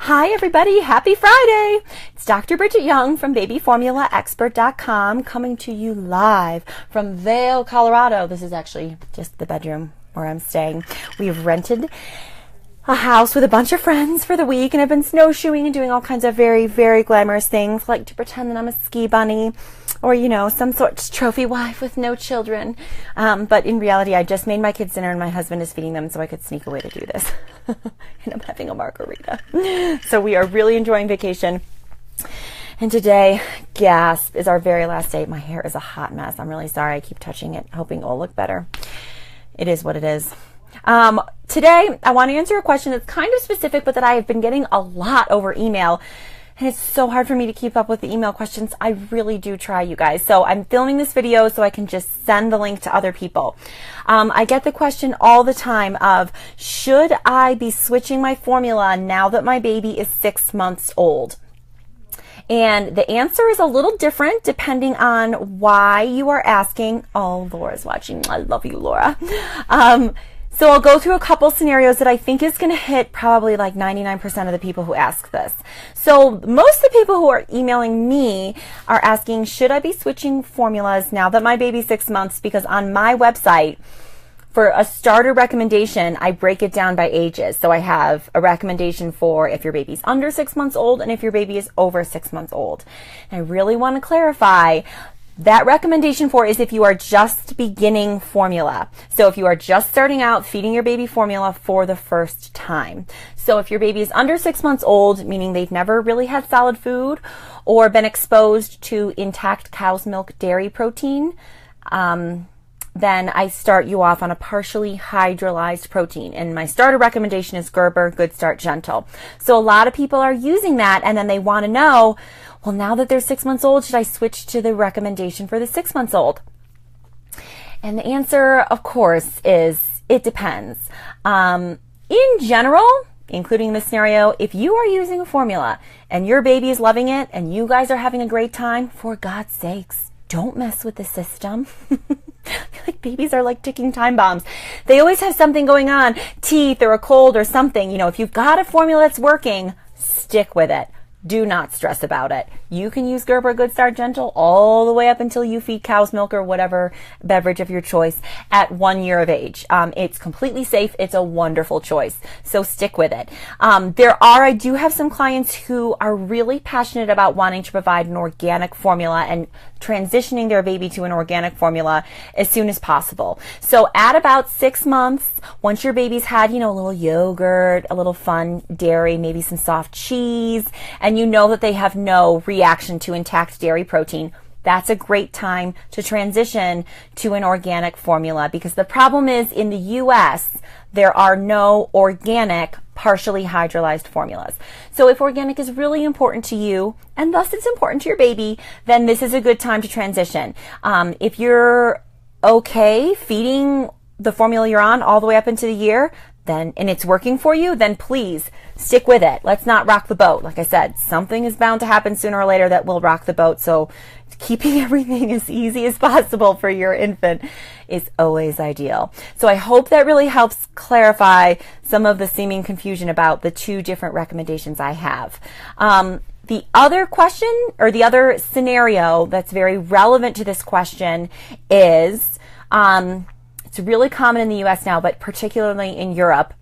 Hi everybody, happy Friday! It's Dr. Bridget Young from babyformulaexpert.com coming to you live from Vail, Colorado. This is actually just the bedroom where I'm staying. We've rented a house with a bunch of friends for the week and have been snowshoeing and doing all kinds of very, very glamorous things, like to pretend that I'm a ski bunny or, you know, some sort of trophy wife with no children. But in reality, I just made my kids dinner and my husband is feeding them so I could sneak away to do this. And I'm having a margarita. So we are really enjoying vacation. And today, gasp, is our very last day. My hair is a hot mess. I'm really sorry. I keep touching it, hoping it will look better. It is what it is. Today, I want to answer a question that's kind of specific, but that I have been getting a lot over email. And it's so hard for me to keep up with the email questions. I really do try, you guys. So I'm filming this video so I can just send the link to other people. I get the question all the time of, should I be switching my formula now that my baby is 6 months old? And the answer is a little different depending on why you are asking. Oh, Laura's watching. I love you, Laura. So I'll go through a couple scenarios that I think is going to hit probably like 99% of the people who ask this. So most of the people who are emailing me are asking, should I be switching formulas now that my baby's 6 months? Because on my website, for a starter recommendation, I break it down by ages. So I have a recommendation for if your baby's under 6 months old and if your baby is over 6 months old. And I really want to clarify that recommendation for is if you are just beginning formula. So if you are just starting out feeding your baby formula for the first time. So if your baby is under 6 months old, meaning they've never really had solid food or been exposed to intact cow's milk dairy protein, then I start you off on a partially hydrolyzed protein. And my starter recommendation is Gerber Good Start Gentle. So a lot of people are using that and then they want to know, well, now that they're 6 months old, should I switch to the recommendation for the 6 months old? And the answer, of course, is it depends. In general, including this scenario, if you are using a formula and your baby is loving it and you guys are having a great time, for God's sakes, don't mess with the system. I feel like babies are like ticking time bombs. They always have something going on, teeth or a cold or something. You know, if you've got a formula that's working, stick with it. Do not stress about it. You can use Gerber Good Start Gentle all the way up until you feed cow's milk or whatever beverage of your choice at 1 year of age. It's completely safe. It's a wonderful choice. So stick with it. I do have some clients who are really passionate about wanting to provide an organic formula and transitioning their baby to an organic formula as soon as possible. So at about 6 months, once your baby's had, you know, a little yogurt, a little fun dairy, maybe some soft cheese, and you know that they have no reaction to intact dairy protein, that's a great time to transition to an organic formula, because the problem is in the US, there are no organic partially hydrolyzed formulas. So if organic is really important to you, and thus it's important to your baby, then this is a good time to transition. If you're okay feeding the formula you're on all the way up into the year, then, and it's working for you, then please stick with it. Let's not rock the boat. Like I said, something is bound to happen sooner or later that will rock the boat. So keeping everything as easy as possible for your infant is always ideal. So I hope that really helps clarify some of the seeming confusion about the two different recommendations I have. The other question, or the other scenario that's very relevant to this question is, it's really common in the US now, but particularly in Europe,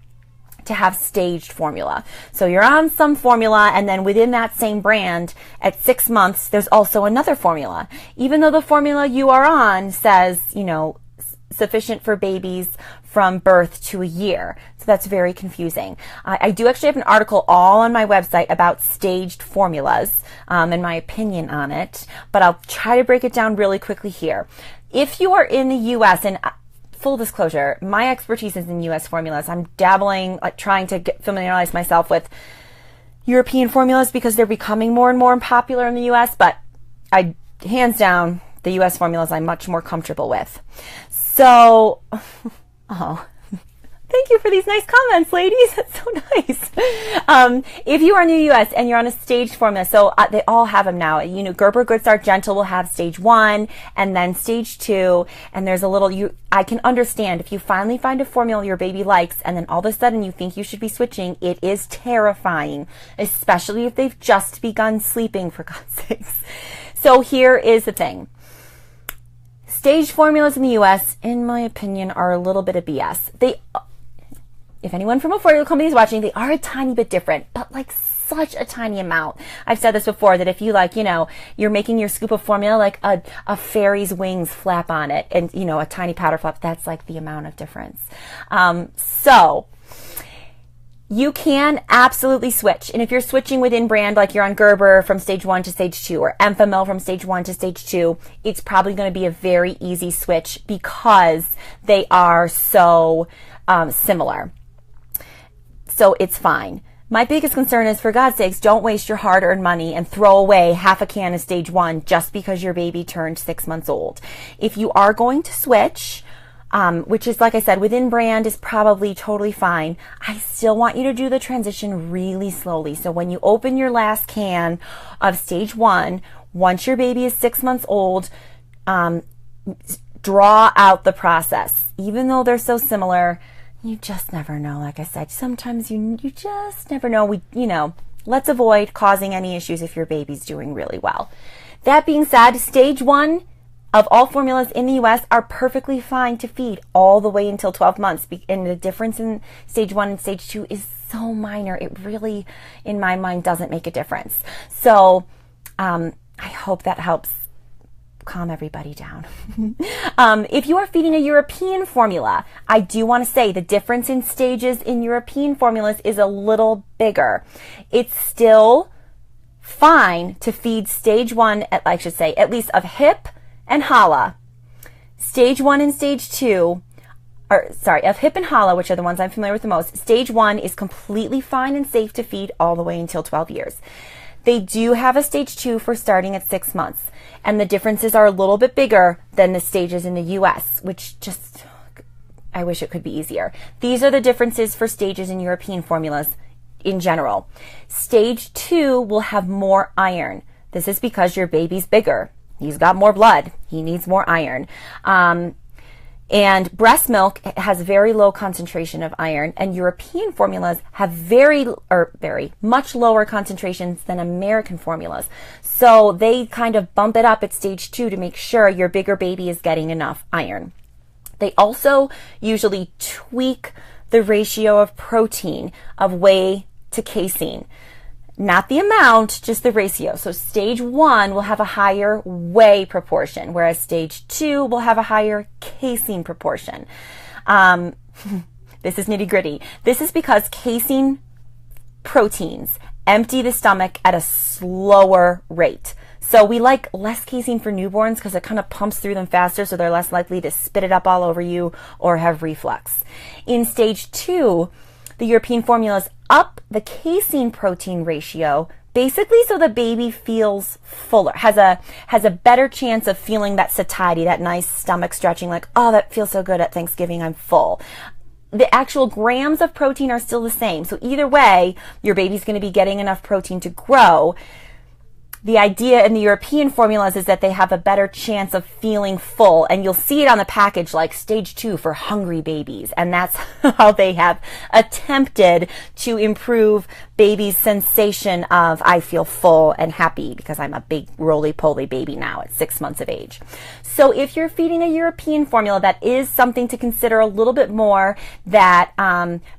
to have staged formula. So you're on some formula, and then within that same brand, at 6 months, there's also another formula. Even though the formula you are on says, you know, sufficient for babies from birth to a year. So that's very confusing. I do actually have an article all on my website about staged formulas and my opinion on it, but I'll try to break it down really quickly here. If you are in the US, and full disclosure, my expertise is in US formulas. I'm dabbling, like trying to familiarize myself with European formulas because they're becoming more and more popular in the US, but hands down, the US formulas I'm much more comfortable with. So, oh, thank you for these nice comments, ladies. That's so nice. If you are in the U.S. and you're on a staged formula, so they all have them now. You know, Gerber Good Start Gentle will have stage 1 and then stage 2. And there's a little, I can understand if you finally find a formula your baby likes and then all of a sudden you think you should be switching, it is terrifying, especially if they've just begun sleeping, for God's sakes. So here is the thing. Staged formulas in the U.S., in my opinion, are a little bit of BS. If anyone from a formula company is watching, they are a tiny bit different, but like such a tiny amount. I've said this before, that if you like, you know, you're making your scoop of formula, like a fairy's wings flap on it and, you know, a tiny powder flap, that's like the amount of difference. So you can absolutely switch. And if you're switching within brand, like you're on Gerber from stage 1 to stage 2 or Enfamil from stage 1 to stage 2, it's probably going to be a very easy switch because they are so similar. So it's fine. My biggest concern is, for God's sakes, don't waste your hard-earned money and throw away half a can of stage 1 just because your baby turned 6 months old. If you are going to switch, which is, like I said, within brand is probably totally fine, I still want you to do the transition really slowly. So when you open your last can of stage 1, once your baby is 6 months old, draw out the process. Even though they're so similar, you just never know. Like I said, sometimes you just never know. Let's avoid causing any issues if your baby's doing really well. That being said, stage 1 of all formulas in the U.S. are perfectly fine to feed all the way until 12 months. And the difference in stage 1 and stage 2 is so minor. It really, in my mind, doesn't make a difference. So I hope that helps calm everybody down. If you are feeding a European formula, I do want to say the difference in stages in European formulas is a little bigger. It's still fine to feed stage 1, I should say, at least of HIP and Hala. Stage 1 and stage 2, of HIP and Hala, which are the ones I'm familiar with the most, stage 1 is completely fine and safe to feed all the way until 12 years. They do have a stage 2 for starting at 6 months. And the differences are a little bit bigger than the stages in the U.S., which just, I wish it could be easier. These are the differences for stages in European formulas in general. Stage 2 will have more iron. This is because your baby's bigger. He's got more blood. He needs more iron. And breast milk has very low concentration of iron, and European formulas have very much lower concentrations than American formulas. So they kind of bump it up at stage 2 to make sure your bigger baby is getting enough iron. They also usually tweak the ratio of protein of whey to casein. Not the amount, just the ratio. So stage 1 will have a higher whey proportion, whereas stage 2 will have a higher casein proportion. This is nitty gritty. This is because casein proteins empty the stomach at a slower rate. So we like less casein for newborns because it kind of pumps through them faster, so they're less likely to spit it up all over you or have reflux. In stage 2, the European formulas up the casein protein ratio, basically so the baby feels fuller, has a better chance of feeling that satiety, that nice stomach stretching, like, oh, that feels so good at Thanksgiving, I'm full. The actual grams of protein are still the same. So either way, your baby's going to be getting enough protein to grow. The idea in the European formulas is that they have a better chance of feeling full, and you'll see it on the package like stage 2 for hungry babies, and that's how they have attempted to improve baby's sensation of, I feel full and happy because I'm a big roly-poly baby now at 6 months of age. So if you're feeding a European formula, that is something to consider a little bit more, that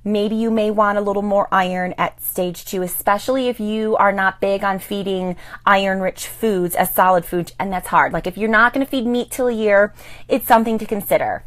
maybe you may want a little more iron at stage 2, especially if you are not big on feeding iron-rich foods as solid food, and that's hard. Like if you're not going to feed meat till a year, it's something to consider.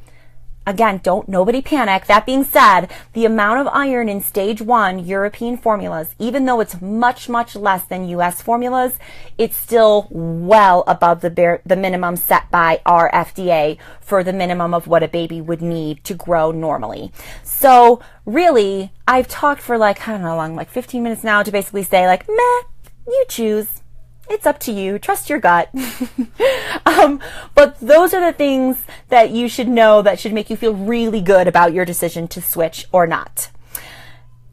Again, nobody panic. That being said, the amount of iron in stage 1 European formulas, even though it's much, much less than U.S. formulas, it's still well above the minimum set by our FDA for the minimum of what a baby would need to grow normally. So really, I've talked for I don't know how long, 15 minutes now to basically say meh, you choose. It's up to you. Trust your gut. But those are the things that you should know that should make you feel really good about your decision to switch or not.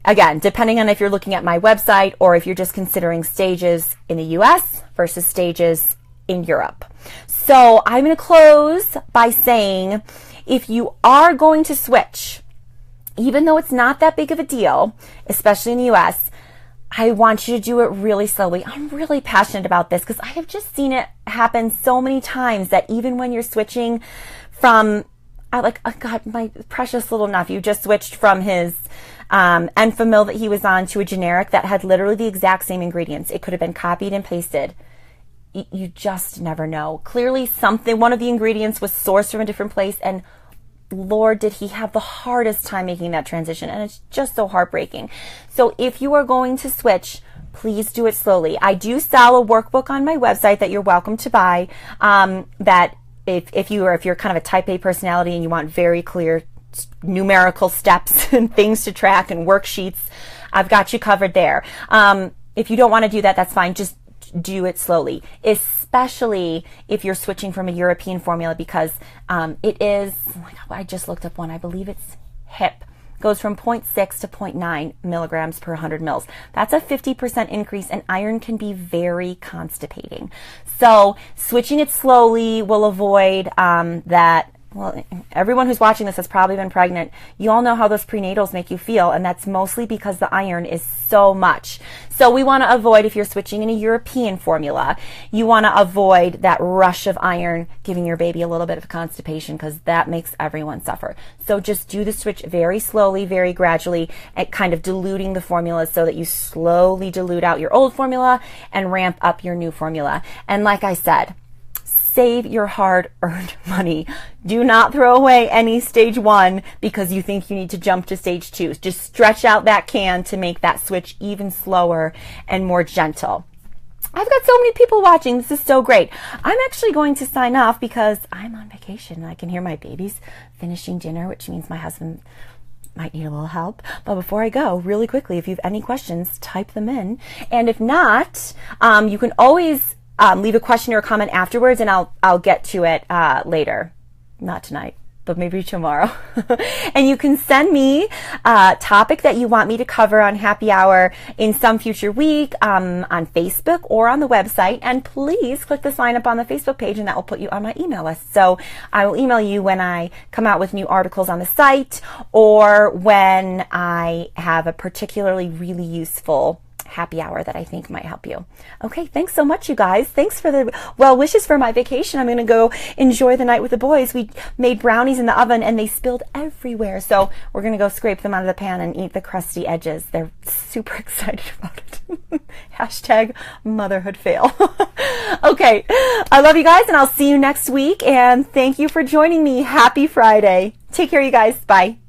again, depending on if you're looking at my website or if you're just considering stages in the US versus stages in Europe. So I'm going to close by saying, if you are going to switch, even though it's not that big of a deal, especially in the US, I want you to do it really slowly. I'm really passionate about this because I have just seen it happen so many times that even when you're switching from, like, oh God, my precious little nephew just switched from his Enfamil that he was on to a generic that had literally the exact same ingredients. It could have been copied and pasted. You just never know. Clearly one of the ingredients was sourced from a different place, and Lord, did he have the hardest time making that transition, and it's just so heartbreaking. So if you are going to switch, please do it slowly. I do sell a workbook on my website that you're welcome to buy, that if you're kind of a type A personality and you want very clear numerical steps and things to track and worksheets, I've got you covered there. If you don't want to do that, that's fine. Just do it slowly, especially if you're switching from a European formula, because it is, I just looked up one, I believe it's HIP, goes from 0.6 to 0.9 milligrams per 100 mils. That's a 50% increase, and iron can be very constipating. So switching it slowly will avoid that. Well, everyone who's watching this has probably been pregnant. You all know how those prenatals make you feel, and that's mostly because the iron is so much. So we want to avoid, if you're switching in a European formula, you want to avoid that rush of iron giving your baby a little bit of constipation, because that makes everyone suffer. So just do the switch very slowly, very gradually, and kind of diluting the formulas so that you slowly dilute out your old formula and ramp up your new formula. And like I said, save your hard-earned money. Do not throw away any stage 1 because you think you need to jump to stage 2. Just stretch out that can to make that switch even slower and more gentle. I've got so many people watching. This is so great. I'm actually going to sign off because I'm on vacation. I can hear my babies finishing dinner, which means my husband might need a little help. But before I go, really quickly, if you have any questions, type them in. And if not, you can always leave a question or a comment afterwards, and I'll get to it later. Not tonight, but maybe tomorrow. And you can send me a topic that you want me to cover on Happy Hour in some future week on Facebook or on the website. And please click the sign up on the Facebook page, and that will put you on my email list. So I will email you when I come out with new articles on the site, or when I have a particularly really useful happy hour that I think might help you. Okay, thanks so much, you guys. Thanks for the well wishes for my vacation. I'm going to go enjoy the night with the boys. We made brownies in the oven and they spilled everywhere. So we're going to go scrape them out of the pan and eat the crusty edges. They're super excited about it. Hashtag motherhood fail. Okay, I love you guys, and I'll see you next week. And thank you for joining me. Happy Friday. Take care, you guys. Bye.